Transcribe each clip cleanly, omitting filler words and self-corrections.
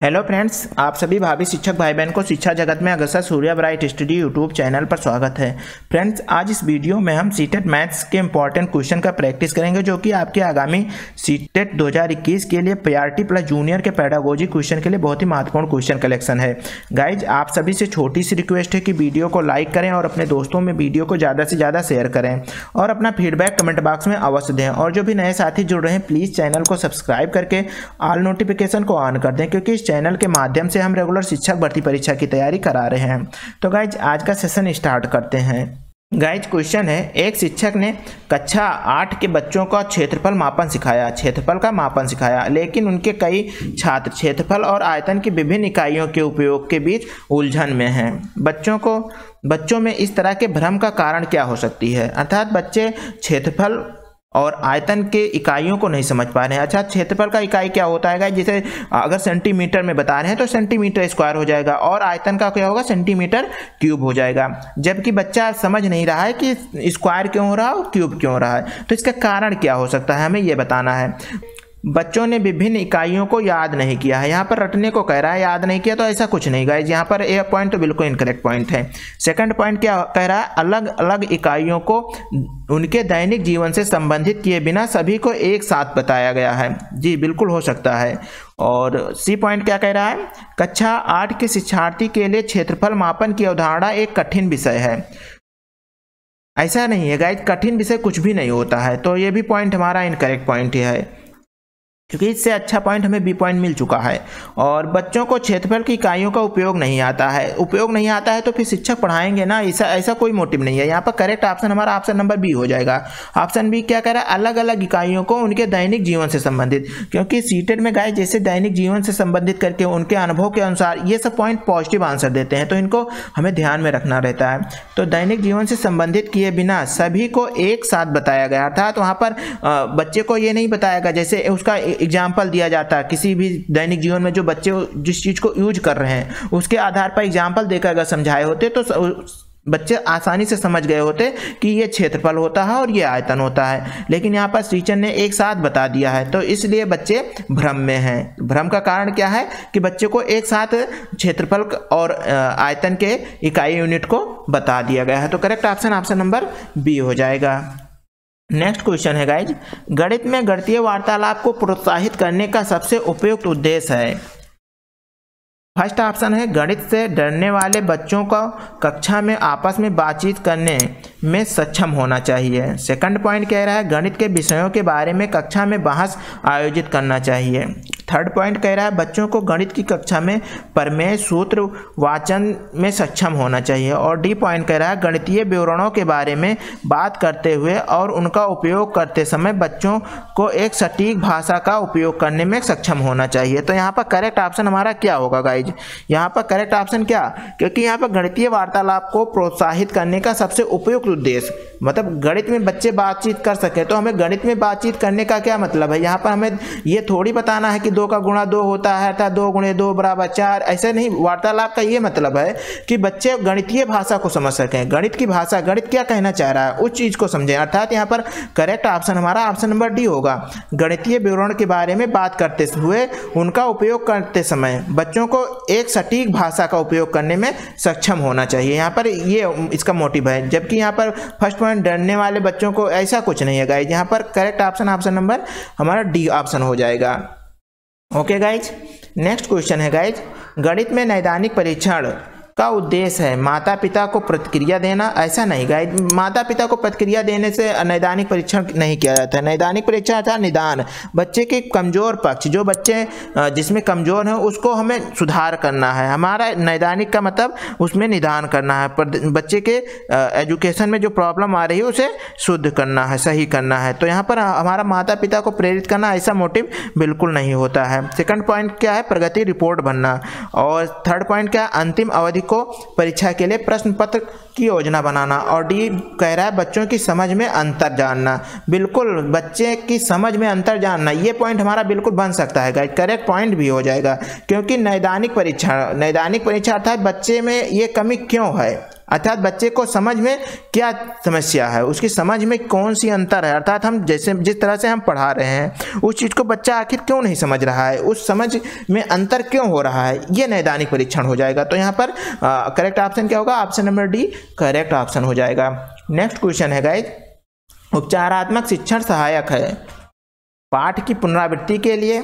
Hello friends, आप सभी भावी शिक्षक भाई बहन को शिक्षा जगत में अग्रसर Surya bright study YouTube channel पर स्वागत है। फ्रेंड्स, आज इस वीडियो में हम सीटेट मैथ्स के इंपॉर्टेंट क्वेश्चन का प्रैक्टिस करेंगे, जो कि आपके आगामी सीटेट 2021 के लिए पीआरटी प्लस जूनियर के पेडागोजी क्वेश्चन के लिए बहुत ही महत्वपूर्ण क्वेश्चन कलेक्शन है। गाइज, आप सभी से छोटी सी रिक्वेस्ट है कि वीडियो को लाइक करें और अपने दोस्तों में वीडियो को ज़्यादा से ज़्यादा शेयर करें और अपना फीडबैक कमेंट बॉक्स में अवश्य दें। और जो भी नए साथी जुड़ रहे हैं, प्लीज़ चैनल को सब्सक्राइब करके ऑल नोटिफिकेशन को ऑन कर दें, क्योंकि इस चैनल के माध्यम से हम रेगुलर शिक्षक भर्ती परीक्षा की तैयारी करा रहे हैं। तो गाइज, आज का सेशन स्टार्ट करते हैं। गाइज, क्वेश्चन है, एक शिक्षक ने कक्षा 8 के बच्चों का क्षेत्रफल का मापन सिखाया, लेकिन उनके कई छात्र क्षेत्रफल और आयतन की विभिन्न इकाइयों के उपयोग के बीच उलझन में हैं। बच्चों में इस तरह के भ्रम का कारण क्या हो सकती है? अर्थात बच्चे क्षेत्रफल और आयतन के इकाइयों को नहीं समझ पा रहे हैं। अच्छा, क्षेत्रफल का इकाई क्या होता है? जैसे अगर सेंटीमीटर में बता रहे हैं तो सेंटीमीटर स्क्वायर हो जाएगा, और आयतन का क्या होगा? सेंटीमीटर क्यूब हो जाएगा। जबकि बच्चा समझ नहीं रहा है कि स्क्वायर क्यों हो रहा है और क्यूब क्यों हो रहा है। तो इसका कारण क्या हो सकता है, हमें यह बताना है। बच्चों ने विभिन्न इकाइयों को याद नहीं किया है। यहाँ पर रटने को कह रहा है, याद नहीं किया, तो ऐसा कुछ नहीं गाइज। यहाँ पर ए पॉइंट तो बिल्कुल इनकरेक्ट पॉइंट है। सेकंड पॉइंट क्या कह रहा है? अलग अलग इकाइयों को उनके दैनिक जीवन से संबंधित किए बिना सभी को एक साथ बताया गया है। जी बिल्कुल हो सकता है। और सी पॉइंट क्या कह रहा है? कक्षा 8 के शिक्षार्थी के लिए क्षेत्रफल मापन की अवधारणा एक कठिन विषय है। ऐसा नहीं है गाइज, कठिन विषय कुछ भी नहीं होता है। तो ये भी पॉइंट हमारा इनकरेक्ट पॉइंट है, क्योंकि इससे अच्छा पॉइंट हमें बी पॉइंट मिल चुका है। और बच्चों को क्षेत्रफल की इकाइयों का उपयोग नहीं आता है तो फिर शिक्षक पढ़ाएंगे ना, ऐसा कोई मोटिव नहीं है। यहाँ पर करेक्ट ऑप्शन हमारा ऑप्शन नंबर बी हो जाएगा। ऑप्शन बी क्या कह रहा है? अलग अलग इकाइयों को उनके दैनिक जीवन से संबंधित, क्योंकि सीटेट में गाइस जैसे दैनिक जीवन से संबंधित करके उनके अनुभव के अनुसार ये सब पॉइंट पॉजिटिव आंसर देते हैं, तो इनको हमें ध्यान में रखना रहता है। तो दैनिक जीवन से संबंधित किए बिना सभी को एक साथ बताया गया, अर्थात वहाँ पर बच्चे को ये नहीं बताया गया, जैसे उसका एग्जाम्पल दिया जाता है किसी भी दैनिक जीवन में जो बच्चे जिस चीज को यूज कर रहे हैं उसके आधार पर एग्जाम्पल देकर अगर समझाए होते तो बच्चे आसानी से समझ गए होते कि ये क्षेत्रफल होता है और ये आयतन होता है। लेकिन यहाँ पर टीचर ने एक साथ बता दिया है, तो इसलिए बच्चे भ्रम में हैं। भ्रम का कारण क्या है? कि बच्चे को एक साथ क्षेत्रफल और आयतन के इकाई यूनिट को बता दिया गया है। तो करेक्ट ऑप्शन नंबर बी हो जाएगा। नेक्स्ट क्वेश्चन है गाइज, गणित में गणितीय वार्तालाप को प्रोत्साहित करने का सबसे उपयुक्त उद्देश्य है। फर्स्ट ऑप्शन है, गणित से डरने वाले बच्चों को कक्षा में आपस में बातचीत करने में सक्षम होना चाहिए। सेकंड पॉइंट कह रहा है, गणित के विषयों के बारे में कक्षा में बहस आयोजित करना चाहिए। थर्ड पॉइंट कह रहा है, बच्चों को गणित की कक्षा में प्रमेय सूत्र वाचन में सक्षम होना चाहिए। और डी पॉइंट कह रहा है, गणितीय विवरणों के बारे में बात करते हुए और उनका उपयोग करते समय बच्चों को एक सटीक भाषा का उपयोग करने में सक्षम होना चाहिए। तो यहाँ पर करेक्ट ऑप्शन हमारा क्या होगा गाइज? यहाँ पर करेक्ट ऑप्शन क्या? क्योंकि यहाँ पर गणितीय वार्तालाप को प्रोत्साहित करने का सबसे उपयुक्त उद्देश्य, मतलब गणित में बच्चे बातचीत कर सके, तो हमें गणित में बातचीत करने का क्या मतलब है? यहाँ पर हमें ये थोड़ी बताना है कि 2 का गुणा 2 होता है, अर्थात 2 गुणे 2 बराबर 4, ऐसे नहीं। वार्तालाप का ये मतलब है कि बच्चे गणितीय भाषा को समझ सकें, गणित की भाषा, गणित क्या कहना चाह रहा है उस चीज को समझें। अर्थात यहाँ पर करेक्ट ऑप्शन हमारा ऑप्शन नंबर डी होगा। गणितीय विवरण के बारे में बात करते हुए उनका उपयोग करते समय बच्चों को एक सटीक भाषा का उपयोग करने में सक्षम होना चाहिए। यहाँ पर ये इसका मोटिव है। जबकि यहाँ पर फर्स्ट पॉइंट डरने वाले बच्चों को, ऐसा कुछ नहीं है गाइज। यहाँ पर करेक्ट ऑप्शन नंबर हमारा डी ऑप्शन हो जाएगा। ओके गाइज, नेक्स्ट क्वेश्चन है गाइज, गणित में नैदानिक परीक्षण का उद्देश्य है माता पिता को प्रतिक्रिया देना। ऐसा नहीं गाइज, माता पिता को प्रतिक्रिया देने से नैदानिक परीक्षण नहीं किया जाता है। नैदानिक परीक्षण था निदान, बच्चे के कमजोर पक्ष, जो बच्चे जिसमें कमजोर है उसको हमें सुधार करना है। हमारा नैदानिक का मतलब उसमें निदान करना है, बच्चे के एजुकेशन में जो प्रॉब्लम आ रही है उसे शुद्ध करना है, सही करना है। तो यहाँ पर हमारा माता पिता को प्रेरित करना, ऐसा मोटिव बिल्कुल नहीं होता है। सेकंड पॉइंट क्या है? प्रगति रिपोर्ट बनना। और थर्ड पॉइंट क्या है? अंतिम अवधि को परीक्षा के लिए प्रश्न पत्र की योजना बनाना। और डी कह रहा है बच्चों की समझ में अंतर जानना। बिल्कुल बच्चे की समझ में अंतर जानना, ये पॉइंट हमारा बिल्कुल बन सकता है गाइज, करेक्ट पॉइंट भी हो जाएगा। क्योंकि नैदानिक परीक्षा अर्थात बच्चे में ये कमी क्यों है, अर्थात बच्चे को समझ में क्या समस्या है, उसकी समझ में कौन सी अंतर है, अर्थात हम जैसे जिस तरह से हम पढ़ा रहे हैं उस चीज़ को बच्चा आखिर क्यों नहीं समझ रहा है, उस समझ में अंतर क्यों हो रहा है, ये नैदानिक परीक्षण हो जाएगा। तो यहाँ पर करेक्ट ऑप्शन क्या होगा, option number D correct option हो जाएगा। नेक्स्ट क्वेश्चन है गाइज, उपचारात्मक शिक्षण सहायक है पाठ की पुनरावृत्ति के लिए,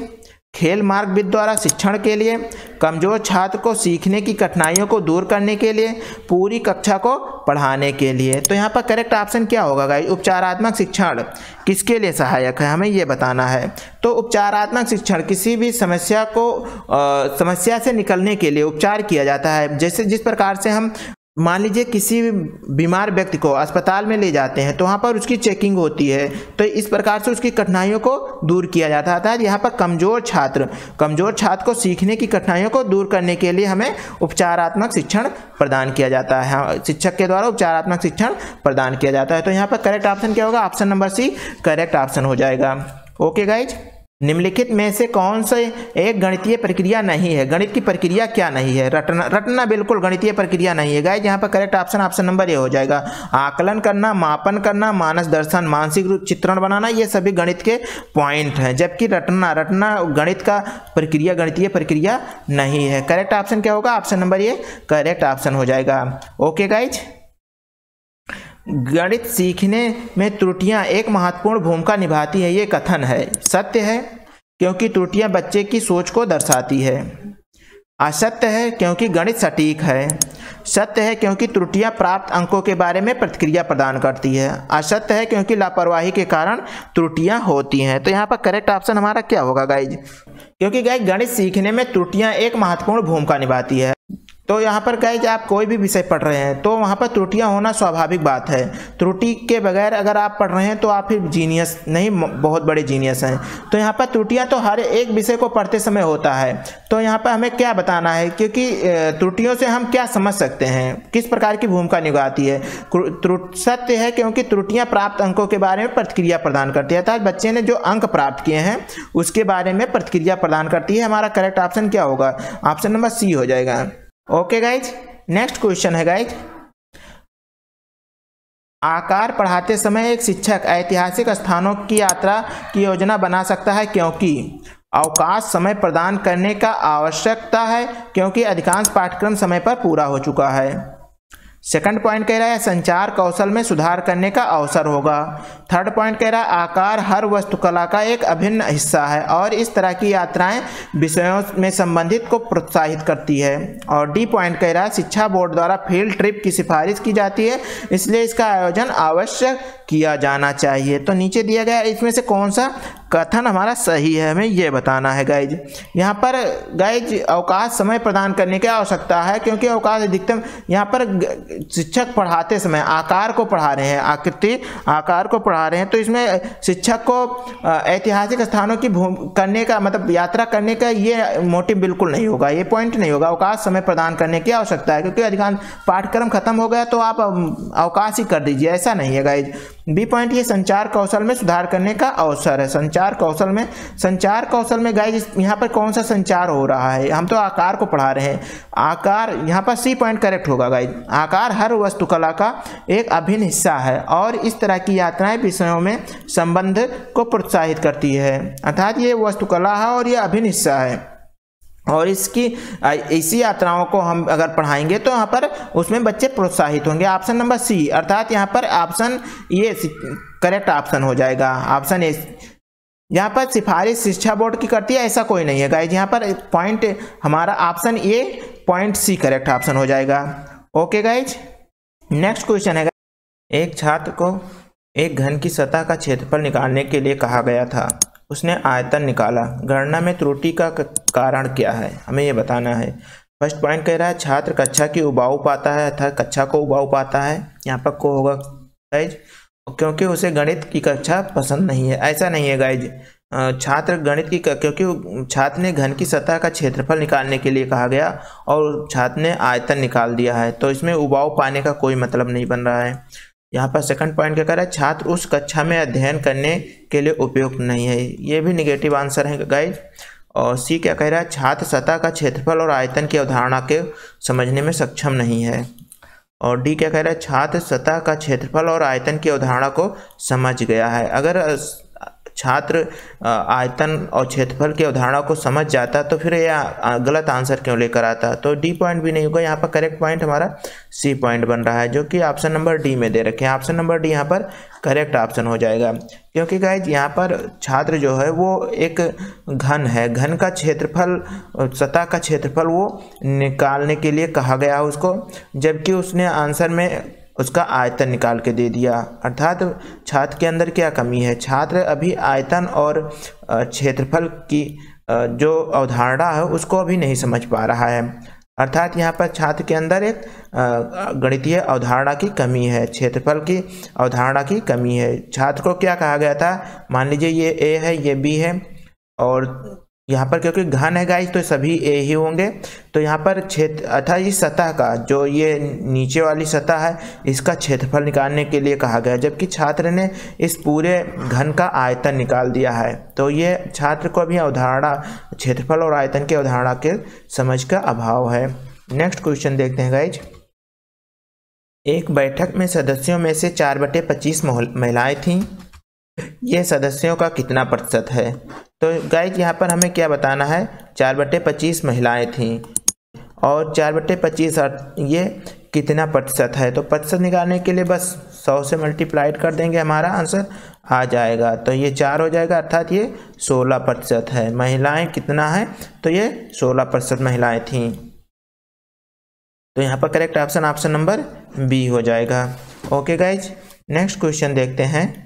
खेल मार्गविद द्वारा शिक्षण के लिए, कमजोर छात्र को सीखने की कठिनाइयों को दूर करने के लिए, पूरी कक्षा को पढ़ाने के लिए। तो यहाँ पर करेक्ट ऑप्शन क्या होगा गाइस, उपचारात्मक शिक्षण किसके लिए सहायक है, हमें ये बताना है। तो उपचारात्मक शिक्षण किसी भी समस्या समस्या से निकलने के लिए उपचार किया जाता है। जैसे जिस प्रकार से हम मान लीजिए किसी बीमार व्यक्ति को अस्पताल में ले जाते हैं तो वहाँ पर उसकी चेकिंग होती है, तो इस प्रकार से उसकी कठिनाइयों को दूर किया जाता है। यहाँ पर कमजोर छात्र को सीखने की कठिनाइयों को दूर करने के लिए हमें उपचारात्मक शिक्षण प्रदान किया जाता है, शिक्षक के द्वारा उपचारात्मक शिक्षण प्रदान किया जाता है। तो यहाँ पर करेक्ट ऑप्शन क्या होगा, option number C correct option हो जाएगा। ओके गाइज, निम्नलिखित में से कौन सा एक गणितीय प्रक्रिया नहीं है, गणित की प्रक्रिया क्या नहीं है, रटना बिल्कुल गणितीय प्रक्रिया नहीं है गाइस। यहाँ पर करेक्ट ऑप्शन नंबर ए हो जाएगा। आकलन करना, मापन करना, मानस दर्शन, मानसिक चित्रण बनाना, ये सभी गणित के पॉइंट हैं, जबकि रटना गणित का प्रक्रिया, गणितीय प्रक्रिया नहीं है। करेक्ट ऑप्शन क्या होगा, option number A correct option हो जाएगा। ओके गाइज, गणित सीखने में त्रुटियां एक महत्वपूर्ण भूमिका निभाती है, ये कथन है। सत्य है क्योंकि त्रुटियां बच्चे की सोच को दर्शाती है। असत्य है क्योंकि गणित सटीक है। सत्य है क्योंकि त्रुटियां प्राप्त अंकों के बारे में प्रतिक्रिया प्रदान करती है। असत्य है क्योंकि लापरवाही के कारण त्रुटियां होती हैं। तो यहाँ पर करेक्ट ऑप्शन हमारा क्या होगा गाइज, क्योंकि गाइज गणित सीखने में त्रुटियां एक महत्वपूर्ण भूमिका निभाती है। तो यहाँ पर गाइज आप कोई भी विषय पढ़ रहे हैं तो वहाँ पर त्रुटियाँ होना स्वाभाविक बात है। त्रुटि के बगैर अगर आप पढ़ रहे हैं तो आप फिर जीनियस नहीं, बहुत बड़े जीनियस हैं। तो यहाँ पर त्रुटियाँ तो हर एक विषय को पढ़ते समय होता है। तो यहाँ पर हमें क्या बताना है, क्योंकि त्रुटियों से हम क्या समझ सकते हैं, किस प्रकार की भूमिका निभाती है। सत्य है क्योंकि त्रुटियाँ प्राप्त अंकों के बारे में प्रतिक्रिया प्रदान करती है, अर्थात बच्चे ने जो अंक प्राप्त किए हैं उसके बारे में प्रतिक्रिया प्रदान करती है। हमारा करेक्ट ऑप्शन क्या होगा, ऑप्शन नंबर सी हो जाएगा। ओके गाइज, नेक्स्ट क्वेश्चन है गाइज, आकार पढ़ाते समय एक शिक्षक ऐतिहासिक स्थानों की यात्रा की योजना बना सकता है क्योंकि अवकाश समय प्रदान करने का आवश्यकता है, क्योंकि अधिकांश पाठ्यक्रम समय पर पूरा हो चुका है। सेकंड पॉइंट कह रहा है संचार कौशल में सुधार करने का अवसर होगा। थर्ड पॉइंट कह रहा है आकार हर वास्तुकला का एक अभिन्न हिस्सा है और इस तरह की यात्राएं विषयों में संबंधित को प्रोत्साहित करती है। और डी पॉइंट कह रहा है शिक्षा बोर्ड द्वारा फील्ड ट्रिप की सिफारिश की जाती है, इसलिए इसका आयोजन अवश्य किया जाना चाहिए। तो नीचे दिया गया इसमें से कौन सा कथन हमारा सही है, हमें यह बताना है गाइज। यहाँ पर गाइज अवकाश समय प्रदान करने की आवश्यकता है, क्योंकि अवकाश अधिकतम यहाँ पर शिक्षक पढ़ाते समय आकार को पढ़ा रहे हैं, आकृति आकार को पढ़ा रहे हैं, तो इसमें शिक्षक को ऐतिहासिक स्थानों की करने का मतलब यात्रा करने का ये मोटिव बिल्कुल नहीं होगा, ये पॉइंट नहीं होगा। अवकाश समय प्रदान करने की आवश्यकता है, क्योंकि अधिकांश पाठ्यक्रम खत्म हो गया तो आप अवकाश ही कर दीजिए, ऐसा नहीं है गाइज। बी पॉइंट ये संचार कौशल में सुधार करने का अवसर है। संचार कौशल में गाइज यहाँ पर कौन सा संचार हो रहा है, हम तो आकार को पढ़ा रहे हैं। आकार यहाँ पर सी पॉइंट करेक्ट होगा गाइज। आकार हर वास्तुकला का एक अभिन्न हिस्सा है और इस तरह की यात्राएं विषयों में संबंध को प्रोत्साहित करती है, अर्थात ये वास्तुकला है और ये अभिन्न हिस्सा है और इसी यात्राओं को हम अगर पढ़ाएंगे तो यहाँ पर उसमें बच्चे प्रोत्साहित होंगे। ऑप्शन नंबर सी अर्थात यहाँ पर ऑप्शन ये करेक्ट ऑप्शन हो जाएगा। ऑप्शन ए यहाँ पर सिफारिश शिक्षा बोर्ड की करती है, ऐसा कोई नहीं है गाइज। यहाँ पर पॉइंट हमारा option A point C correct option हो जाएगा। ओके गाइज, नेक्स्ट क्वेश्चन है, एक छात्र को एक घन की सतह का क्षेत्रफल निकालने के लिए कहा गया था, उसने आयतन निकाला, गणना में त्रुटि का कारण क्या है, हमें यह बताना है। फर्स्ट पॉइंट कह रहा है छात्र कक्षा की उबाऊ पाता है, अर्थात कक्षा को उबाऊ पाता है, यहाँ पर को होगा गाइज, क्योंकि उसे गणित की कक्षा पसंद नहीं है, ऐसा नहीं है गाइज। छात्र गणित की क्योंकि छात्र ने घन की सतह का क्षेत्रफल निकालने के लिए कहा गया और छात्र ने आयतन निकाल दिया है, तो इसमें उबाऊ पाने का कोई मतलब नहीं बन रहा है। यहाँ पर सेकंड पॉइंट क्या कह रहा है, छात्र उस कक्षा में अध्ययन करने के लिए उपयुक्त नहीं है, ये भी निगेटिव आंसर है गाइज। और सी क्या कह रहा है, छात्र सतह का क्षेत्रफल और आयतन की अवधारणा के समझने में सक्षम नहीं है। और डी क्या कह रहा है, छात्र सतह का क्षेत्रफल और आयतन की अवधारणा को समझ गया है। अगर छात्र आयतन और क्षेत्रफल की अवधारणा को समझ जाता तो फिर यह गलत आंसर क्यों लेकर आता, तो डी पॉइंट भी नहीं होगा। यहाँ पर करेक्ट पॉइंट हमारा सी पॉइंट बन रहा है, जो कि ऑप्शन नंबर डी में दे रखे हैं। ऑप्शन नंबर डी यहाँ पर करेक्ट ऑप्शन हो जाएगा, क्योंकि गाइज यहाँ पर छात्र जो है वो एक घन है, घन का क्षेत्रफल, सतह का क्षेत्रफल वो निकालने के लिए कहा गया उसको, जबकि उसने आंसर में उसका आयतन निकाल के दे दिया। अर्थात छात्र के अंदर क्या कमी है, छात्र अभी आयतन और क्षेत्रफल की जो अवधारणा है उसको अभी नहीं समझ पा रहा है। अर्थात यहाँ पर छात्र के अंदर एक गणितीय अवधारणा की कमी है, क्षेत्रफल की अवधारणा की कमी है। छात्र को क्या कहा गया था, मान लीजिए ये ए है, ये बी है, और यहाँ पर क्योंकि घन है गाइस तो सभी ए ही होंगे, तो यहाँ पर क्षेत्र अर्थात इस सतह का जो ये नीचे वाली सतह है इसका क्षेत्रफल निकालने के लिए कहा गया, जबकि छात्र ने इस पूरे घन का आयतन निकाल दिया है। तो ये छात्र को अभी अवधारणा, क्षेत्रफल और आयतन की अवधारणा के समझ का अभाव है। नेक्स्ट क्वेश्चन देखते हैं गाइज। एक बैठक में सदस्यों में से 4/25 महिलाएं थीं, ये सदस्यों का कितना प्रतिशत है। तो गाइज यहाँ पर हमें क्या बताना है, 4/25 महिलाएं थीं और 4/25 ये कितना प्रतिशत है। तो प्रतिशत निकालने के लिए बस 100 से मल्टीप्लाइड कर देंगे, हमारा आंसर आ जाएगा। तो ये 4 हो जाएगा, अर्थात ये 16% है। महिलाएं कितना है, तो ये 16% महिलाएं थीं। तो यहाँ पर correct option option number B हो जाएगा। ओके गाइज, नेक्स्ट क्वेश्चन देखते हैं।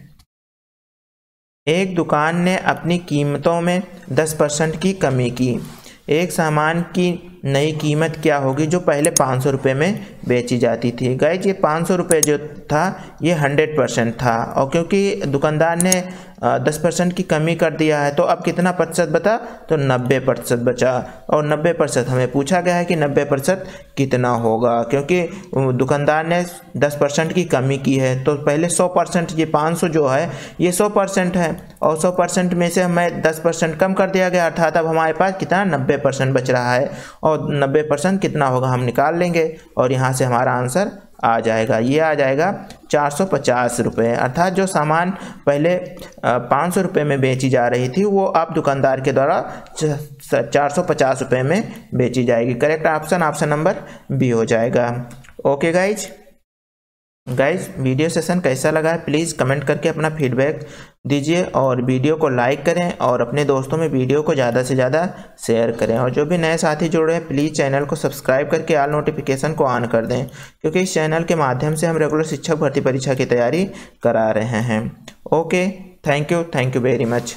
एक दुकान ने अपनी कीमतों में 10% की कमी की, एक सामान की नई कीमत क्या होगी जो पहले 500 रुपये में बेची जाती थी। गाइज ये 500 रुपये जो था ये 100% था, और क्योंकि दुकानदार ने 10% की कमी कर दिया है तो अब कितना प्रतिशत बचा, तो 90% बचा। और 90% हमें पूछा गया है कि 90% कितना होगा, क्योंकि दुकानदार ने 10% की कमी की है तो पहले 100%, ये 500 जो है ये 100% है, और 100% में से हमें 10% कम कर दिया गया, अर्थात अब हमारे पास कितना 90% बच रहा है, और 90% कितना होगा हम निकाल लेंगे और यहाँ से हमारा आंसर आ जाएगा। ये आ जाएगा 450 रुपये, अर्थात जो सामान पहले 500 रुपये में बेची जा रही थी वो अब दुकानदार के द्वारा 450 रुपये में बेची जाएगी। Correct option option number B हो जाएगा। ओके गाइज, वीडियो सेशन कैसा लगा है प्लीज़ कमेंट करके अपना फीडबैक दीजिए, और वीडियो को लाइक करें और अपने दोस्तों में वीडियो को ज़्यादा से ज़्यादा शेयर करें। और जो भी नए साथी जुड़ रहे हैं प्लीज़ चैनल को सब्सक्राइब करके ऑल नोटिफिकेशन को ऑन कर दें, क्योंकि इस चैनल के माध्यम से हम रेगुलर शिक्षक भर्ती परीक्षा की तैयारी करा रहे हैं। Okay, thank you very much.